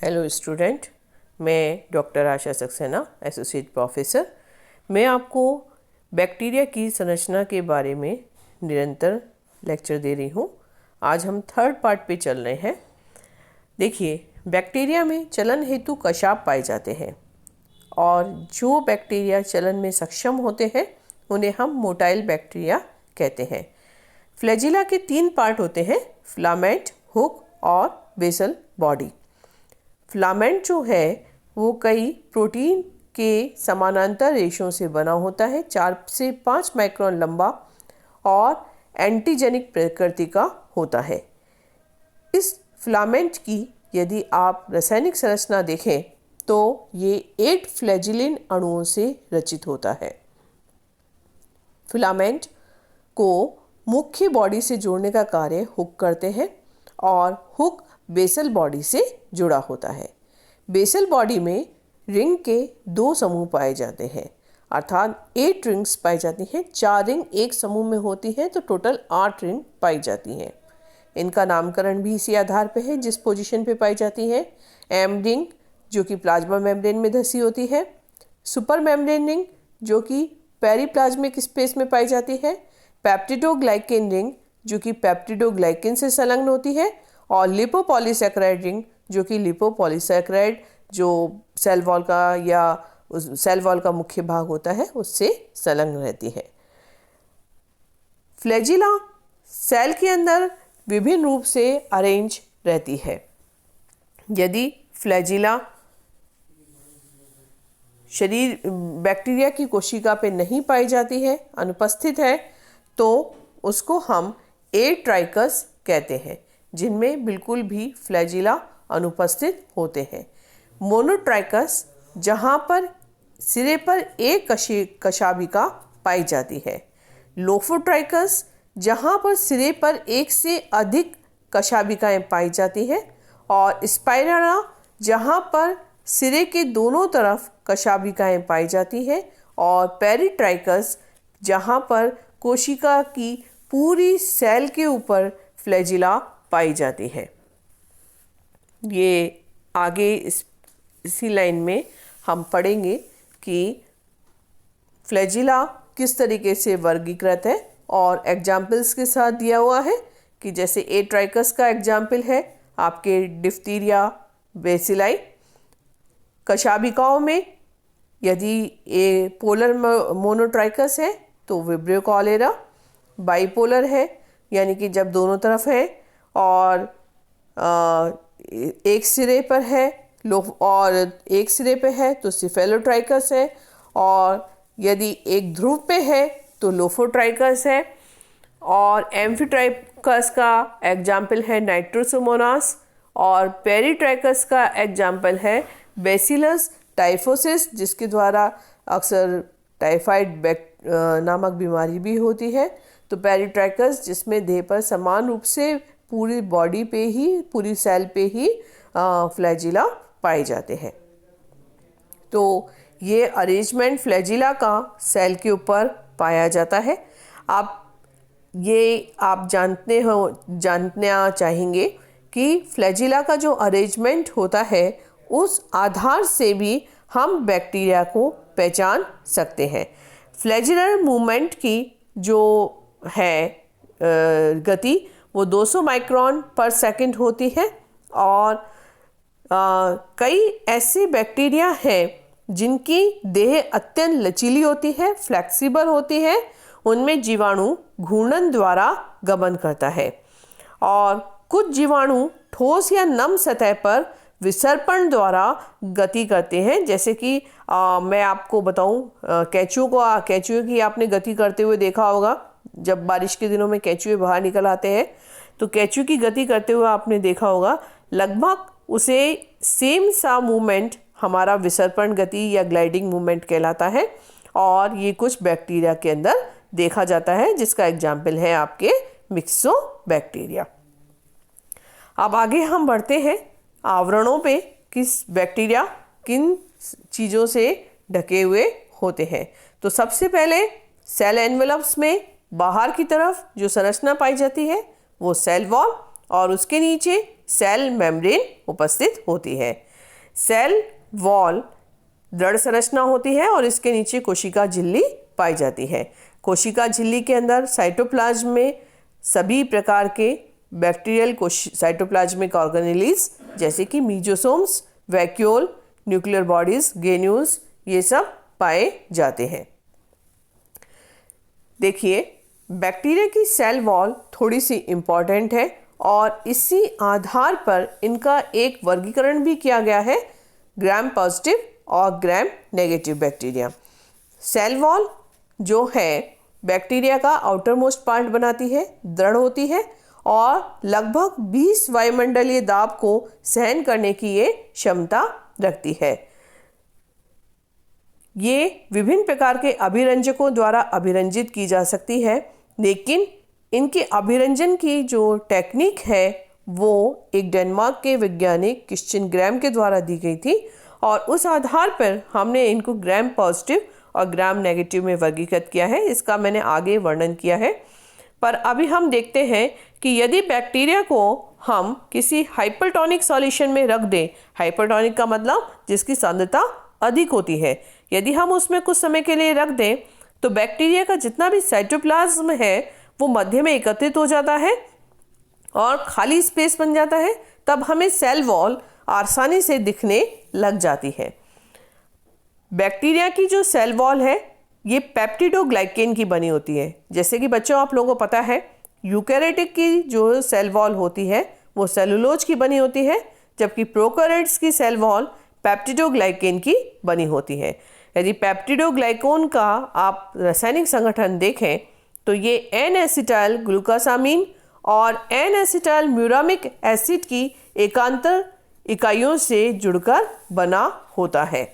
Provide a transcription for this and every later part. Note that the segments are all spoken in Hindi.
हेलो स्टूडेंट, मैं डॉक्टर आशा सक्सेना, एसोसिएट प्रोफेसर। मैं आपको बैक्टीरिया की संरचना के बारे में निरंतर लेक्चर दे रही हूँ। आज हम थर्ड पार्ट पे चल रहे हैं। देखिए, बैक्टीरिया में चलन हेतु कशाप पाए जाते हैं और जो बैक्टीरिया चलन में सक्षम होते हैं उन्हें हम मोटाइल बैक्टीरिया कहते हैं। फ्लैजिला के 3 पार्ट होते हैं, फिलामेंट, हुक और बेसल बॉडी। फिलामेंट जो है वो कई प्रोटीन के समानांतर रेशों से बना होता है, 4 से 5 माइक्रोन लंबा और एंटीजेनिक प्रकृति का होता है। इस फिलामेंट की यदि आप रासायनिक संरचना देखें तो ये 8 फ्लैजिलिन अणुओं से रचित होता है। फिलामेंट को मुख्य बॉडी से जोड़ने का कार्य हुक करते हैं और हुक बेसल बॉडी से जुड़ा होता है। बेसल बॉडी में रिंग के 2 समूह पाए जाते हैं, अर्थात 8 रिंग्स पाई जाती हैं। 4 रिंग एक समूह में होती हैं तो टोटल 8 रिंग पाई जाती हैं। इनका नामकरण भी इसी आधार पर है जिस पोजीशन पे पाई जाती है। एम रिंग जो कि प्लाज्मा मेम्ब्रेन में धसी होती है, सुपर मेम्ब्रेन रिंग जो कि पेरीप्लाज्मिक स्पेस में पाई जाती है, पेप्टिडोग्लाइकेन रिंग जो कि पेप्टिडोग्लाइकेन से संलग्न होती है और लिपोपॉलीसैकेराइड रिंग जो कि लिपोपॉलीसैकेराइड जो सेल वॉल का मुख्य भाग होता है उससे संलग्न रहती है। फ्लैजिला सेल के अंदर विभिन्न रूप से अरेंज रहती है। यदि फ्लैजिला शरीर बैक्टीरिया की कोशिका पे नहीं पाई जाती है, अनुपस्थित है, तो उसको हम एट्राइकस कहते हैं, जिनमें बिल्कुल भी फ्लैजिला अनुपस्थित होते हैं। मोनोट्राइकस जहाँ पर सिरे पर एक कशाभिका पाई जाती है। लोफोट्राइकस जहाँ पर सिरे पर एक से अधिक कशाभिकाएँ पाई जाती हैं और स्पाइराना जहाँ पर सिरे के दोनों तरफ कशाभिकाएँ पाई जाती हैं और पेरिट्राइकस जहाँ पर कोशिका की पूरी सेल के ऊपर फ्लैजिला पाई जाती है। ये आगे इसी लाइन में हम पढ़ेंगे कि फ्लैजिला किस तरीके से वर्गीकृत है और एग्जाम्पल्स के साथ दिया हुआ है कि जैसे एट्राइकस का एग्जाम्पल है आपके डिफ्थीरिया बेसिलाई। कशाभिकाओं में यदि ये पोलर मोनोट्राइकस है तो विब्रियो कॉलेरा, बाइपोलर है यानी कि जब दोनों तरफ है और एक सिरे पर है और एक सिरे पे है तो सिफेलोट्राइकस है और यदि एक ध्रुव पे है तो लोफोट्राइकस है और एम्फीट्राइकस का एग्जाम्पल है नाइट्रोसोमोनास और पेरिट्राइकस का एग्जाम्पल है बेसिलस टाइफोसिस, जिसके द्वारा अक्सर टाइफाइड नामक बीमारी भी होती है। तो पेरिट्राइकस जिसमें देह पर समान रूप से पूरी बॉडी पे ही, पूरी सेल पे ही फ्लैजिला पाए जाते हैं। तो ये अरेंजमेंट फ्लैजिला का सेल के ऊपर पाया जाता है। आप जानना चाहेंगे कि फ्लैजिला का जो अरेंजमेंट होता है उस आधार से भी हम बैक्टीरिया को पहचान सकते हैं। फ्लैजिलर मूवमेंट की जो है गति वो 200 माइक्रोन पर सेकंड होती है और कई ऐसे बैक्टीरिया हैं जिनकी देह अत्यंत लचीली होती है, फ्लेक्सिबल होती है। उनमें जीवाणु घूर्णन द्वारा गमन करता है और कुछ जीवाणु ठोस या नम सतह पर विसर्पण द्वारा गति करते हैं। जैसे कि मैं आपको बताऊं, केंचुए की आपने गति करते हुए देखा होगा। जब बारिश के दिनों में केंचुए बाहर निकल आते हैं तो केंचुए की गति करते हुए आपने देखा होगा। लगभग उसे सेम सा मूवमेंट हमारा विसर्पण गति या ग्लाइडिंग मूवमेंट कहलाता है और ये कुछ बैक्टीरिया के अंदर देखा जाता है, जिसका एग्जाम्पल है आपके मिक्सोबैक्टीरिया। अब आगे हम बढ़ते हैं आवरणों पे, किस बैक्टीरिया किन चीज़ों से ढके हुए होते हैं। तो सबसे पहले सेल एनवेलप्स में बाहर की तरफ जो संरचना पाई जाती है वो सेल वॉल और उसके नीचे सेल मेम्ब्रेन उपस्थित होती है। सेल वॉल दृढ़ संरचना होती है और इसके नीचे कोशिका झिल्ली पाई जाती है। कोशिका झिल्ली के अंदर साइटोप्लाज्म में सभी प्रकार के बैक्टीरियल साइटोप्लाज्मिक ऑर्गेनेलीज जैसे कि मीजोसोम्स, वैक्यूल, न्यूक्लियर बॉडीज, ग्रेन्यूल्स, ये सब पाए जाते हैं। देखिए, बैक्टीरिया की सेल वॉल थोड़ी सी इम्पॉर्टेंट है और इसी आधार पर इनका एक वर्गीकरण भी किया गया है, ग्राम पॉजिटिव और gram negative bacteria. Cell wall जो है बैक्टीरिया का आउटर मोस्ट पार्ट बनाती है, दृढ़ होती है और लगभग 20 वायुमंडलीय दाब को सहन करने की ये क्षमता रखती है। ये विभिन्न प्रकार के अभिरंजकों द्वारा अभिरंजित की जा सकती है, लेकिन इनके अभिरंजन की जो टेक्निक है वो एक डेनमार्क के वैज्ञानिक क्रिश्चियन ग्राम के द्वारा दी गई थी और उस आधार पर हमने इनको ग्राम पॉजिटिव और ग्राम नेगेटिव में वर्गीकृत किया है। इसका मैंने आगे वर्णन किया है। पर अभी हम देखते हैं कि यदि बैक्टीरिया को हम किसी हाइपरटोनिक सॉल्यूशन में रख दें, हाइपरटोनिक का मतलब जिसकी सांद्रता अधिक होती है, यदि हम उसमें कुछ समय के लिए रख दें तो बैक्टीरिया का जितना भी साइटोप्लाज्म है वो मध्य में एकत्रित हो जाता है और खाली स्पेस बन जाता है। तब हमें सेल वॉल आसानी से दिखने लग जाती है। बैक्टीरिया की जो सेल वॉल है ये पेप्टिडोग्लाइकेन की बनी होती है। जैसे कि बच्चों आप लोगों को पता है यूकैरियोटिक की जो सेल वॉल होती है वो सेलुलोज की बनी होती है, जबकि प्रोकैरियोट्स की सेल वॉल पेप्टिडोग्लाइकेन की बनी होती है। यदि पेप्टिडोग्लाइकेन का आप रासायनिक संगठन देखें तो ये एन एसिटाइल ग्लूकोसामीन और एन एसिटाइल म्यूरामिक एसिड की एकांतर इकाइयों से जुड़कर बना होता है।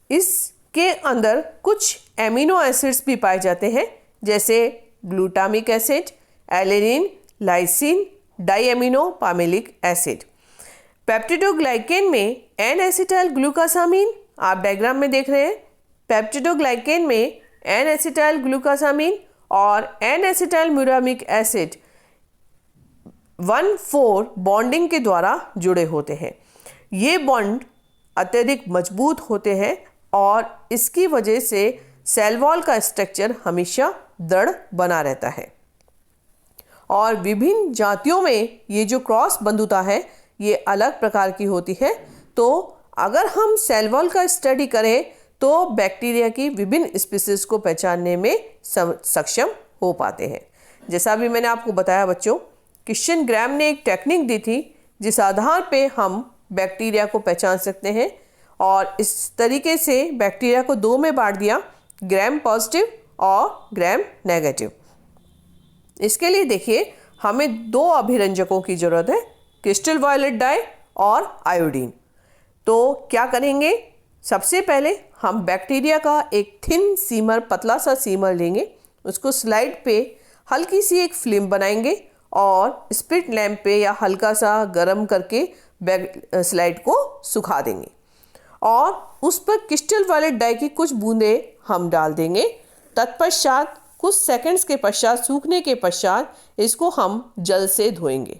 इसके अंदर कुछ एमिनो एसिड्स भी पाए जाते हैं जैसे glutamic acid, alanine, lysine, diamino pimelic acid. Peptidoglycan में एन एसिटाइल ग्लूकोसामीन आप डायग्राम में देख रहे हैं। पेप्टिडोग्लाइकेन में एन एसिटाइल ग्लूकोसामीन और N acetyl muramic acid 1,4 bonding के द्वारा जुड़े होते हैं। ये बॉन्ड अत्यधिक मजबूत होते हैं और इसकी वजह से सेल वॉल का स्ट्रक्चर हमेशा दृढ़ बना रहता है। और विभिन्न जातियों में ये जो क्रॉस बंधुता है ये अलग प्रकार की होती है। तो अगर हम सेल वॉल का स्टडी करें तो बैक्टीरिया की विभिन्न स्पीसीज को पहचानने में सक्षम हो पाते हैं। जैसा भी मैंने आपको बताया बच्चों, क्रिश्चियन ग्राम ने एक टेक्निक दी थी जिस आधार पे हम बैक्टीरिया को पहचान सकते हैं और इस तरीके से बैक्टीरिया को दो में बांट दिया, ग्राम पॉजिटिव और ग्राम नेगेटिव। इसके लिए देखिए हमें दो अभिरंजकों की ज़रूरत है, क्रिस्टल वायलेट डाई और आयोडीन। तो क्या करेंगे, सबसे पहले हम बैक्टीरिया का एक थिन सीमर, पतला सा सीमर लेंगे, उसको स्लाइड पे हल्की सी एक फिल्म बनाएंगे और स्पिरिट लैंप पे या हल्का सा गर्म करके स्लाइड को सुखा देंगे और उस पर क्रिस्टल वायलेट डाई की कुछ बूंदें हम डाल देंगे। तत्पश्चात कुछ सेकंड्स के पश्चात, सूखने के पश्चात इसको हम जल से धोएंगे।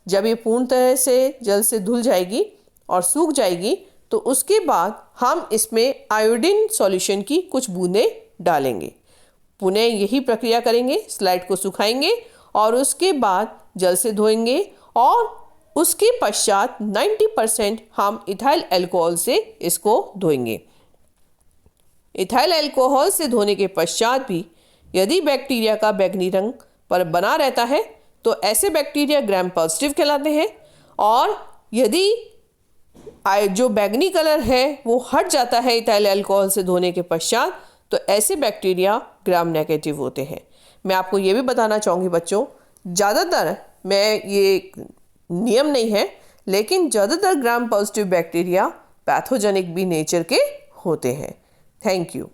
जब ये पूर्ण तरह से जल से धुल जाएगी और सूख जाएगी तो उसके बाद हम इसमें आयोडीन सॉल्यूशन की कुछ बूंदें डालेंगे। पुनः यही प्रक्रिया करेंगे, स्लाइड को सुखाएंगे और उसके बाद जल से धोएंगे और उसके पश्चात 90% हम इथाइल अल्कोहल से इसको धोएंगे। इथाइल अल्कोहल से धोने के पश्चात भी यदि बैक्टीरिया का बैंगनी रंग पर बना रहता है तो ऐसे बैक्टीरिया ग्राम पॉजिटिव कहलाते हैं और यदि जो बैंगनी कलर है वो हट जाता है इथाइल अल्कोहल से धोने के पश्चात तो ऐसे बैक्टीरिया ग्राम नेगेटिव होते हैं। मैं आपको ये भी बताना चाहूँगी बच्चों, ज़्यादातर, मैं ये नियम नहीं है, लेकिन ज़्यादातर ग्राम पॉजिटिव बैक्टीरिया पैथोजेनिक भी नेचर के होते हैं। Thank you.